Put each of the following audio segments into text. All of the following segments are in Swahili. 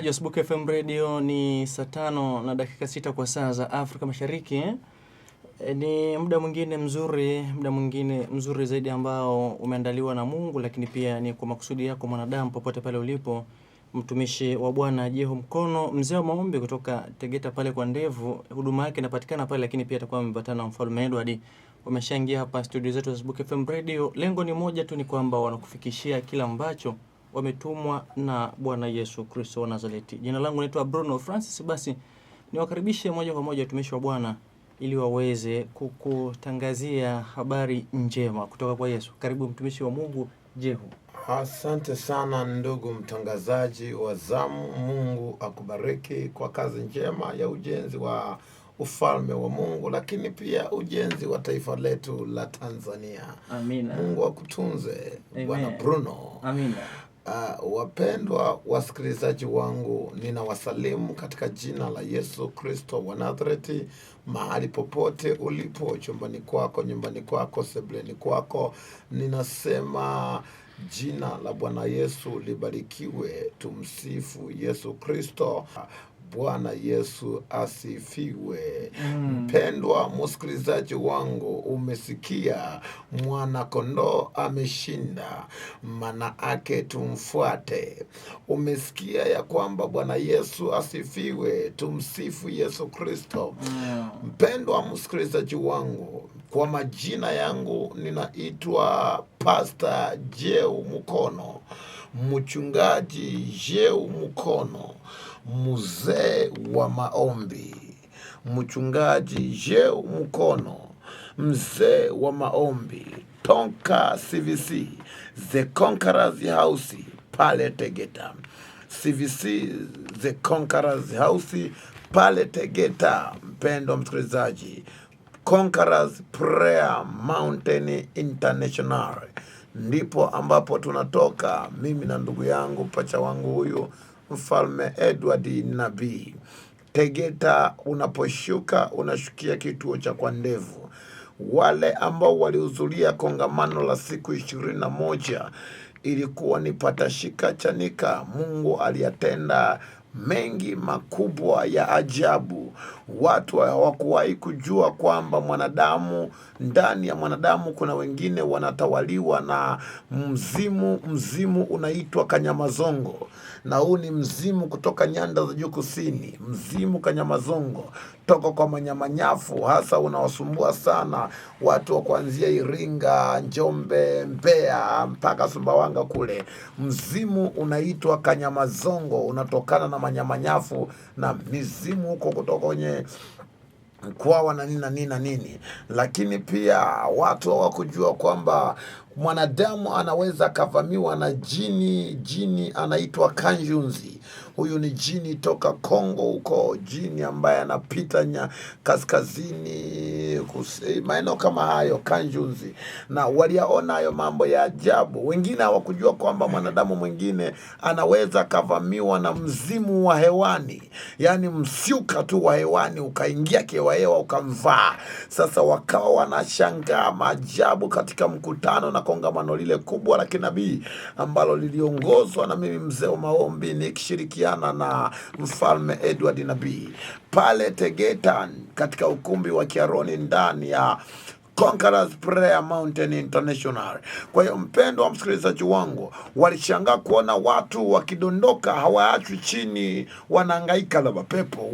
Msikilizaji wa Sbuku FM Radio, ni saa 5 na dakika 6 kwa saa za Afrika Mashariki. Ni muda mwingine mzuri zaidi ambao umeandaliwa na Mungu, lakini pia ni kwa makusudi yako mwanadamu popote pale ulipo. Mtumishi wa Bwana Jeho Mkono, mzee wa maombi kutoka Tegeta pale kwa Ndevu, huduma yake inapatikana pale, lakini pia atakuwa amebatana na Mfalme Edward. Wameshaingia hapa studio zetu za Sbuku FM Radio. Lengo ni moja tu, ni kwamba wanakufikishia kila ambacho wametumwa na Bwana Yesu Kristo wa Nazareti. Jina langu naitwa Bruno Francis. Basi niwakaribishe moja kwa moja watumishi wa Bwana ili waweze kukutangazia habari njema kutoka kwa Yesu. Karibu mtumishi wa Mungu Jeho. Asante sana ndugu mtangazaji wa zamu. Mungu akubariki kwa kazi njema ya ujenzi wa ufalme wa Mungu, lakini pia ujenzi wa taifa letu la Tanzania. Amina. Mungu akutunze Bwana Bruno. Amina. Wapendwa wasikilizaji wangu, ninawasalimu katika jina la Yesu Kristo wa Nazareti. Mahali popote ulipo, chumbani kwako, nyumbani kwako, sebuleni kwako, ninasema jina la Bwana Yesu libarikiwe. Tumsifu Yesu Kristo. Bwana Yesu asifiwe. Mpendwa msikilizaji wangu, umesikia mwana kondoo ameshinda, maana ake tumfuate. Umesikia ya kwamba Bwana Yesu asifiwe. Tumsifu Yesu Kristo. Mpendwa msikilizaji wangu, kwa majina yangu ninaitwa Pastor Jeho Mkono, mchungaji Jeho Mkono, mzee wa maombi. Mchungaji Jeho Mkono, mzee wa maombi, Tonka CVC, The Conquerors House pale Tegeta. CVC, The Conquerors House pale Tegeta. Mpendo msikilizaji, Conquerors Prayer Mountain International ndipo ambapo tunatoka, mimi na ndugu yangu pacha wangu huyu Mfalme Edward Nabii. Tegeta unaposhuka, unashukia kituo cha kwa Ndevu. Wale ambao walihudhuria kongamano la siku 21, ilikuwa ni patashika chanika. Mungu aliyatenda mengi makubwa ya ajabu. Watu hawakuwahi kujua kwamba ndani ya mwanadamu kuna wengine wanatawaliwa na mzimu unaitwa Kanyamazongo. Na huu ni mzimu kutoka nyanda za juu kusini. Mzimu Kanyamazongo toka kwa manyamanyafu, hasa unawasumbua sana watu wa kuanzia Iringa, Njombe, Mbeya mpaka Sumbawanga kule. Mzimu unaitwa Kanyamazongo, unatokana na manyamanyafu na mizimu huko kutoka kwenye Kwawa na nini. Lakini pia watu hawakujua kwamba mwanadamu anaweza kavamiwa na jini anaitwa Kanjunzi. Huyu ni jini toka Kongo huko, jini ambaye anapita kaskazini, maeneo kama hayo, Kanjunzi. Na waliyaona hayo mambo ya ajabu. Wengine hawakujua kwamba mwanadamu mwingine anaweza kavamiwa na mzimu wa hewani, yani msiuka tu wa hewani ukaingia hewa ukamvaa. Sasa wakawa wanashangaa maajabu katika mkutano na kongamano lile kubwa la kinabii ambalo liliongozwa na mimi mzee wa maombi nikishirikiana na Mfalme Edward Nabii pale Tegeta katika ukumbi wa Kiaroni ndani ya Conquerors Prayer Mountain International. Kwa hiyo mpendo wa msikilizaji wangu, walishangaa kuona watu wakidondoka, hawaachwi chini, wanahangaika na mapepo,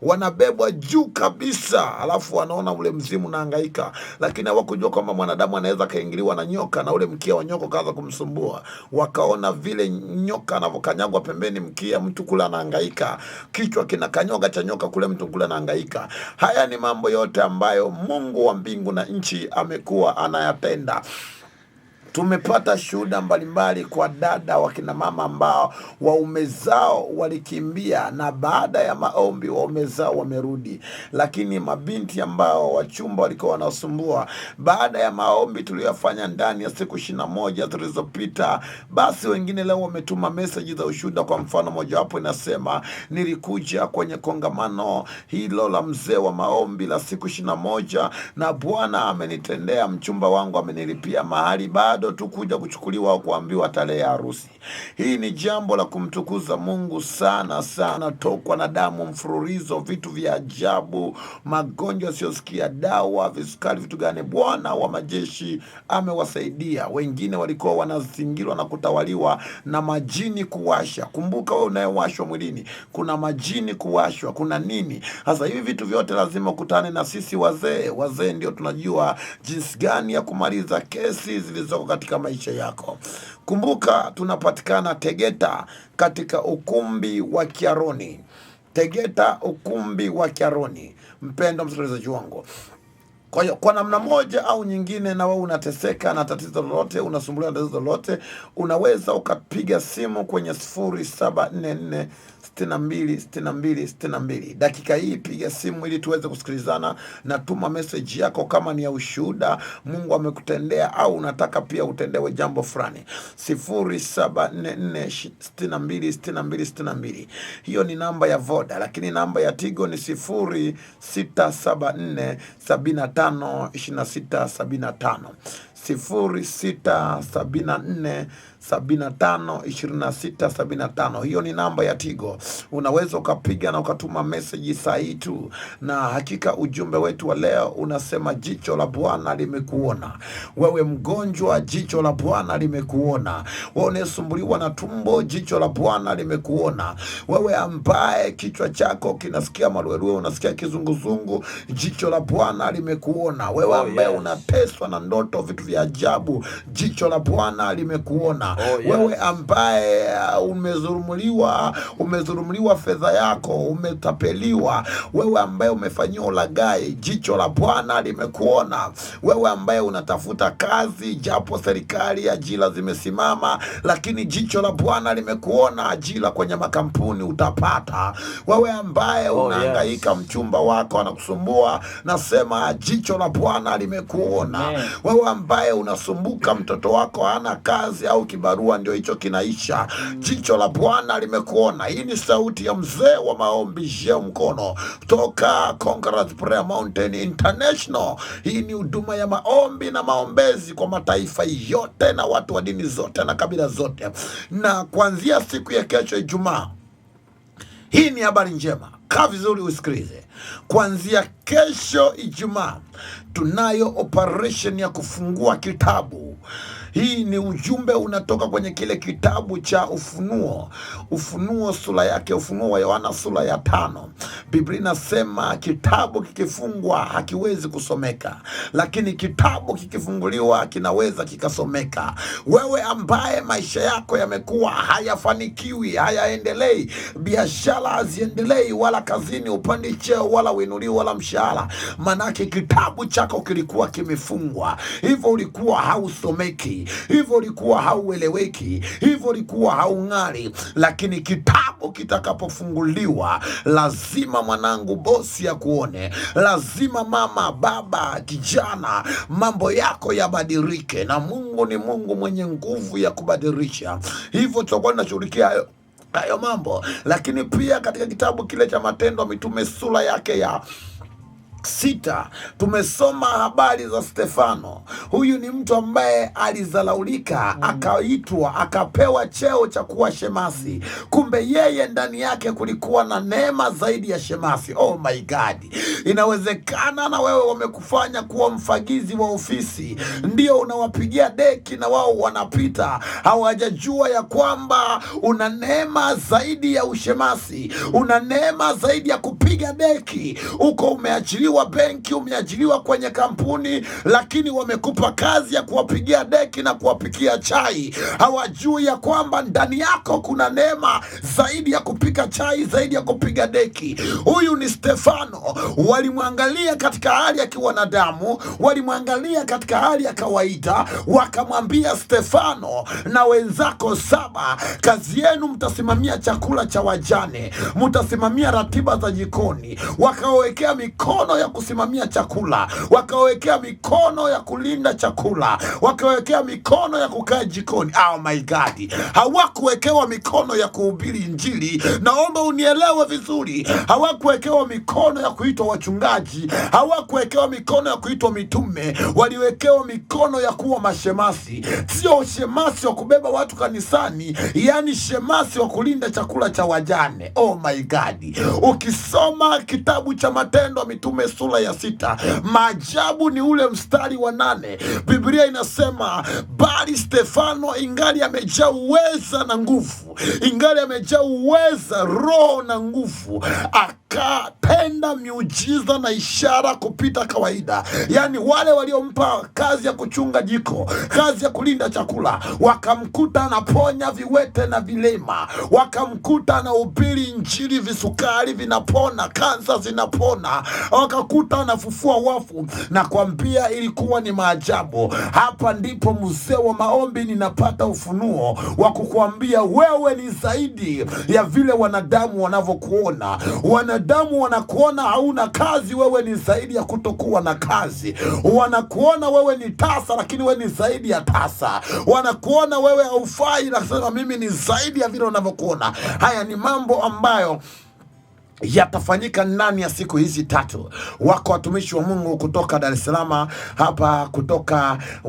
wanabebwa juu kabisa, alafu wanaona ule mzimu unahangaika. Lakini hawakujua kwamba mwanadamu anaweza kaingiliwa na nyoka na ule mkia wa nyoka kaanza kumsumbua. Wakaona vile nyoka anavyokanyagwa pembeni mkia, mtu kule anahangaika, kichwa kinakanyoga cha nyoka kule, mtu kule anahangaika. Haya ni mambo yote ambayo Mungu wa mbingu na nchi amekuwa anayatenda. Tumepata shuhuda mbalimbali kwa dada wakina mama ambao waume zao walikimbia, na baada ya maombi waume zao wamerudi. Lakini mabinti ambao wachumba walikuwa wanasumbua, baada ya maombi tuliyofanya ndani ya siku 21 zilizopita, basi wengine leo wametuma message za ushuhuda. Kwa mfano mojawapo inasema, nilikuja kwenye kongamano hilo la mzee wa maombi la siku 21 na Bwana amenitendea, mchumba wangu amenilipia mahali, bado bado tu kuja kuchukuliwa au kuambiwa tarehe ya harusi. Hii ni jambo la kumtukuza Mungu sana sana. Tokwa na damu mfululizo, vitu vya ajabu, magonjwa yasiyosikia dawa, visukari, vitu gani. Bwana wa majeshi amewasaidia. Wengine walikuwa wanazingirwa na kutawaliwa na majini kuwasha. Kumbuka wewe unayewashwa mwilini, kuna majini kuwashwa, kuna nini. Sasa hivi vitu vyote lazima ukutane na sisi wazee. Wazee ndio tunajua jinsi gani ya kumaliza kesi zilizoko katika maisha yako. Kumbuka tunapatikana Tegeta katika ukumbi wa Kiaroni. Tegeta ukumbi wa Kiaroni. Mpendwa msikilizaji wangu, kwa hiyo kwa namna moja au nyingine, na wewe unateseka na tatizo lolote, unasumbuliwa na tatizo lolote, unaweza ukapiga simu kwenye 0744 62 dakika hii. Piga simu ili tuweze kusikilizana, na tuma message yako kama ni ya ushuhuda Mungu amekutendea au unataka pia utendewe jambo fulani. 0744 62. Hiyo ni namba ya Voda, lakini namba ya Tigo ni 0674 752675. 0674 752675. Hiyo ni namba ya Tigo. Unaweza ukapiga na ukatuma message saa hii tu, na hakika ujumbe wetu wa leo unasema jicho la Bwana limekuona. Wewe mgonjwa, jicho la Bwana limekuona. Wewe unasumbuliwa na tumbo, jicho la Bwana limekuona. Wewe ambaye kichwa chako kinasikia maluelue, unasikia kizunguzungu, jicho la Bwana limekuona. Wewe ambaye unateswa na ndoto, vitu vya ajabu, jicho la Bwana limekuona. Wewe ambaye umezurumuliwa fedha yako, umetapeliwa, wewe ambaye umefanyiwa ulaghai, jicho la Bwana limekuona. Wewe ambaye unatafuta kazi, japo serikali ajira zimesimama, lakini jicho la Bwana limekuona. Ajira kwenye makampuni utapata. Wewe ambaye unahangaika, mchumba wako anakusumbua, nasema jicho la Bwana limekuona. Wewe ambaye unasumbuka, mtoto wako hana kazi au kibarua ndio hicho kinaisha, jicho la Bwana limekuona. Hii ni sauti ya mzee wa maombi Jeo Mkono toka Conquerors Prayer Mountain International. Hii ni huduma ya maombi na maombezi kwa mataifa yote na watu wa dini zote na kabila zote. Na kuanzia siku ya kesho Ijumaa, hii ni habari njema, kaa vizuri usikilize. Kuanzia kesho Ijumaa tunayo operation ya kufungua kitabu. Hii ni ujumbe unatoka kwenye kile kitabu cha Ufunuo sura yake, Ufunuo wa Yohana sura ya 5. Biblia inasema kitabu kikifungwa hakiwezi kusomeka, lakini kitabu kikifunguliwa kinaweza kikasomeka. Wewe ambaye maisha yako yamekuwa hayafanikiwi, hayaendelei, biashara haziendelei, wala kazini upandi cheo, wala uinuliwi, wala mshahara, manake kitabu chako kilikuwa kimefungwa. Hivyo ulikuwa hausomeki, hivyo ulikuwa haueleweki, hivyo ulikuwa haung'ari. Lakini kitabu kitakapofunguliwa, lazima mwanangu bosi ya kuone, lazima mama, baba, kijana, mambo yako yabadilike, na Mungu ni Mungu mwenye nguvu ya kubadilisha. Hivyo tutakuwa tunashughulikia hayo mambo. Lakini pia katika kitabu kile cha Matendo ya Mitume sura yake ya 6 tumesoma habari za Stefano. Huyu ni mtu ambaye alizalaulika, akaitwa, akapewa cheo cha kuwa shemasi. Kumbe yeye ndani yake kulikuwa na neema zaidi ya shemasi. Oh my God. Inawezekana na wewe wamekufanya kuwa mfagizi wa ofisi, ndio unawapigia deki na wao wanapita. Hawajajua ya kwamba una neema zaidi ya ushemasi, una neema zaidi ya kupiga deki. Uko umeachiliwa benki, umeajiriwa kwenye kampuni, lakini wamekupa kazi ya kuwapigia deki na kuwapikia chai. Hawajui ya kwamba ndani yako kuna neema zaidi ya kupika chai, zaidi ya kupiga deki. Huyu ni Stefano. Walimwangalia katika hali ya kiwanadamu, walimwangalia katika hali ya kawaida, wakamwambia Stefano na wenzako 7, kazi yenu mtasimamia chakula cha wajane, mtasimamia ratiba za jikoni. Wakawekea mikono ya kusimamia chakula, wakawekea mikono ya kulinda chakula, wakawekea mikono ya kukaa jikoni. Oh my God. Hawakuwekewa mikono ya kuhubiri Injili. Naomba unielewe vizuri. Hawakuwekewa mikono ya kuita kuitwa wachungaji, hawakuwekewa mikono ya kuitwa mitume, waliwekewa mikono ya kuwa mashemasi. Sio shemasi wa kubeba watu kanisani, yani shemasi wa kulinda chakula cha wajane. Oh my God. Ukisoma kitabu cha Matendo ya Mitume sura ya 6, maajabu ni ule mstari wa 8. Biblia inasema bali Stefano ingali amejaa uweza na nguvu, ingali amejaa uweza, roho na nguvu, akatenda miujiza na ishara kupita kawaida. Yani wale waliompa kazi ya kuchunga jiko, kazi ya kulinda chakula, wakamkuta anaponya viwete na vilema, wakamkuta anahubiri injili, visukari vinapona, kansa zinapona, wakakuta anafufua wafu. Na kwambia ilikuwa ni maajabu. Hapa ndipo mzee wa maombi ninapata ufunuo wa kukuambia wewe ni zaidi ya vile wanadamu wanavyokuona. Wanadamu wanakuona hauna kazi, wewe ni zaidi ya kutokuwa na kazi. Wanakuona wewe ni tasa, lakini wewe ni zaidi ya tasa. Wanakuona wewe haufai, nasema mimi ni zaidi ya vile wanavyokuona. Haya ni mambo ambayo yatafanyika ndani ya siku hizi 3. Wako watumishi wa Mungu kutoka Dar es Salaam hapa,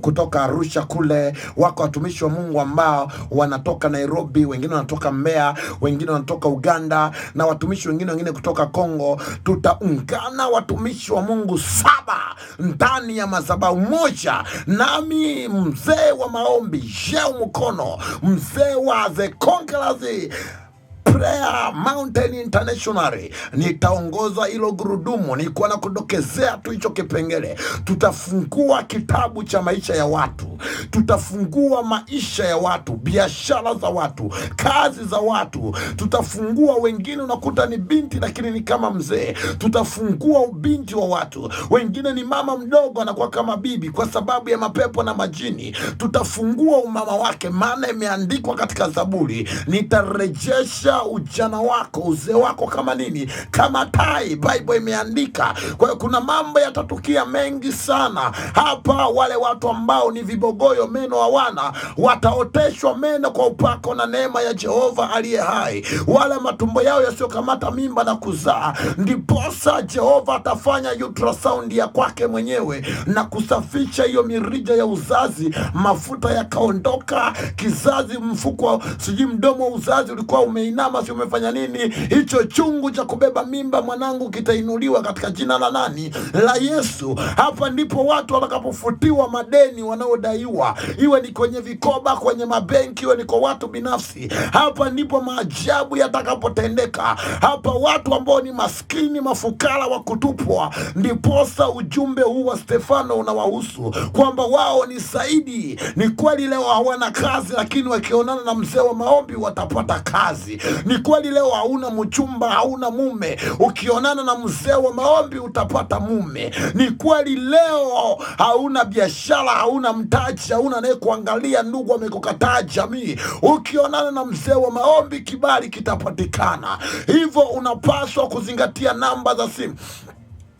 kutoka Arusha kule. Wako watumishi wa Mungu ambao wanatoka Nairobi, wengine wanatoka Mbeya, wengine wanatoka Uganda, na watumishi wengine kutoka Kongo. Tutaungana watumishi wa Mungu 7 ndani ya madhabahu moja. Nami mzee wa maombi Jeu Mkono, mzee wa The Conquerors Prayer Mountain International, nitaongoza hilo gurudumu. Nilikuwa na kudokezea tu hicho kipengele. Tutafungua kitabu cha maisha ya watu, tutafungua maisha ya watu, biashara za watu, kazi za watu. Tutafungua, wengine unakuta ni binti lakini ni kama mzee. Tutafungua ubinti wa watu, wengine ni mama mdogo anakuwa kama bibi kwa sababu ya mapepo na majini. Tutafungua umama wake, maana imeandikwa katika Zaburi, nitarejesha ujana wako, uzee wako kama nini? Kama tai. Bible imeandika. Kwa hiyo kuna mambo yatatukia mengi sana hapa. Wale watu ambao ni vibogoyo, meno hawana, wataoteshwa meno kwa upako na neema ya Jehova aliye hai. Wale matumbo yao yasiokamata mimba na kuzaa, ndiposa Jehova atafanya ultrasound ya kwake mwenyewe na kusafisha hiyo mirija ya uzazi, mafuta yakaondoka, kizazi, mfuko, sijui mdomo wa uzazi ulikuwa umeinama, si umefanya nini? Hicho chungu cha kubeba mimba mwanangu kitainuliwa katika jina la nani? La Yesu. Hapa ndipo watu watakapofutiwa madeni wanaodaiwa, iwe ni kwenye vikoba, kwenye mabenki, iwe ni kwa watu binafsi. Hapa ndipo maajabu yatakapotendeka. Hapa watu ambao ni maskini, mafukara wa kutupwa, ndiposa ujumbe huu wa Stefano unawahusu kwamba wao ni zaidi. Ni kweli leo hawana kazi, lakini wakionana na mzee wa maombi watapata kazi. Ni kweli leo hauna mchumba, hauna mume, ukionana na mzee wa maombi utapata mume. Ni kweli leo hauna biashara, hauna mtaji, hauna naye kuangalia, ndugu amekukataa jamii, ukionana na mzee wa maombi kibali kitapatikana. Hivyo unapaswa kuzingatia namba za simu.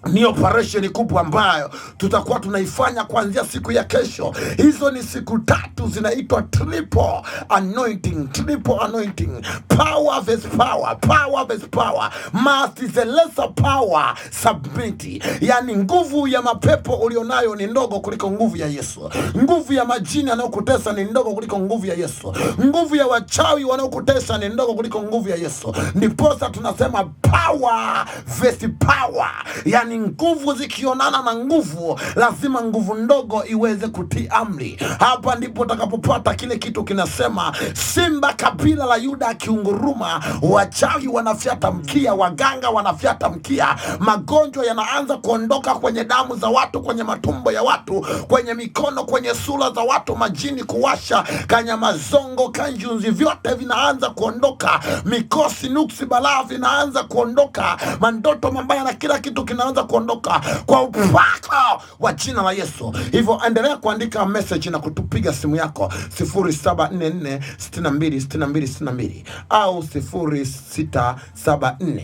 Ni operation kubwa ambayo tutakuwa tunaifanya kuanzia siku ya kesho. Hizo ni siku 3 zinaitwa triple anointing. Triple anointing. Power versus power. Power versus power. Must is a lesser power submit. Yani nguvu ya mapepo ulionayo ni ndogo kuliko nguvu ya Yesu. Nguvu ya majini yanayokutesa ni ndogo kuliko nguvu ya Yesu. Nguvu ya wachawi wanaokutesa ni ndogo kuliko nguvu ya Yesu. Ndiposa tunasema power versus power. Yani nguvu zikionana na nguvu, lazima nguvu ndogo iweze kutii amri. Hapa ndipo utakapopata kile kitu kinasema, simba kabila la Yuda akiunguruma, wachawi wanafyata mkia, waganga wanafyata mkia, magonjwa yanaanza kuondoka kwenye damu za watu, kwenye matumbo ya watu, kwenye mikono, kwenye sura za watu, majini kuwasha, kanyamazongo, kanjunzi, vyote vinaanza kuondoka, mikosi, nuksi, balaa vinaanza kuondoka, mandoto mabaya na kila kitu kinaanza kuondoka kwa upako wa jina la Yesu. Hivyo endelea kuandika message na kutupiga simu yako 0744 62 62 62 au 0674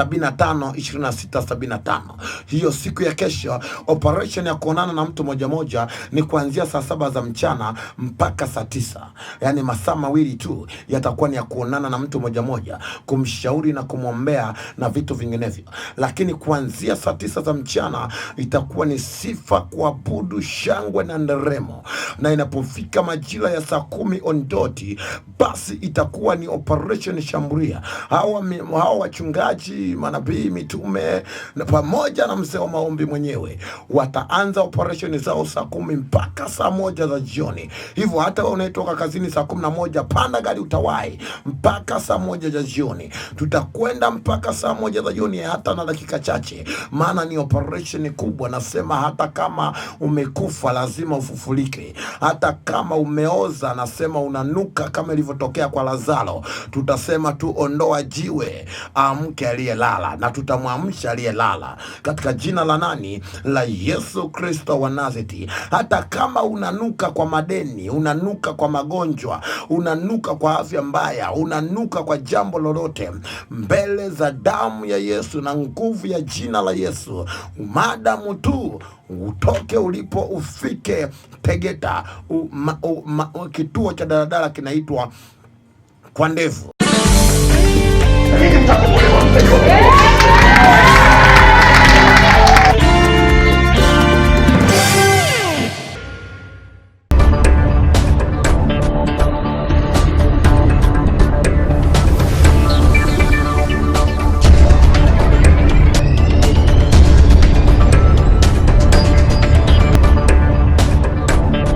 75 hiyo siku ya kesho. Operation ya kuonana na mtu moja moja ni kuanzia saa 7 za mchana mpaka saa 9. Yani masaa mawili tu yatakuwa ni ya kuonana na mtu moja moja, kumshauri na kumwombea na vitu vinginevyo. Lakini kuanzia saa 9 za mchana itakuwa ni sifa, kuabudu, shangwe na nderemo. Na inapofika majira ya saa 10 ondoti, basi itakuwa ni operation shambulia. Hawa wachungaji, manabii, mitume na pamoja na mzee wa maombi mwenyewe wataanza operation zao saa 10 mpaka saa 1 za jioni. Hivyo hata wewe unayetoka kazini saa 11, panda gari utawahi mpaka saa 1 za jioni. Tutakwenda mpaka saa 1 za jioni, hata na dakika chache, maana ni operation kubwa. Nasema hata kama umekufa lazima ufufulike. Hata kama umeoza, nasema unanuka kama ilivyotokea kwa Lazaro. Tutasema tu ondoa jiwe, amke aliyelala, na tutamwamsha aliyelala katika jina la nani? La Yesu Kristo wa Nazareti. Hata kama unanuka kwa madeni, unanuka kwa magonjwa, unanuka kwa afya mbaya, unanuka kwa jambo lolote, mbele za damu ya Yesu na nguvu ya jina la Yesu, madamu tu utoke ulipo, ufike Tegeta, kituo cha daladala kinaitwa Kwa Ndevu.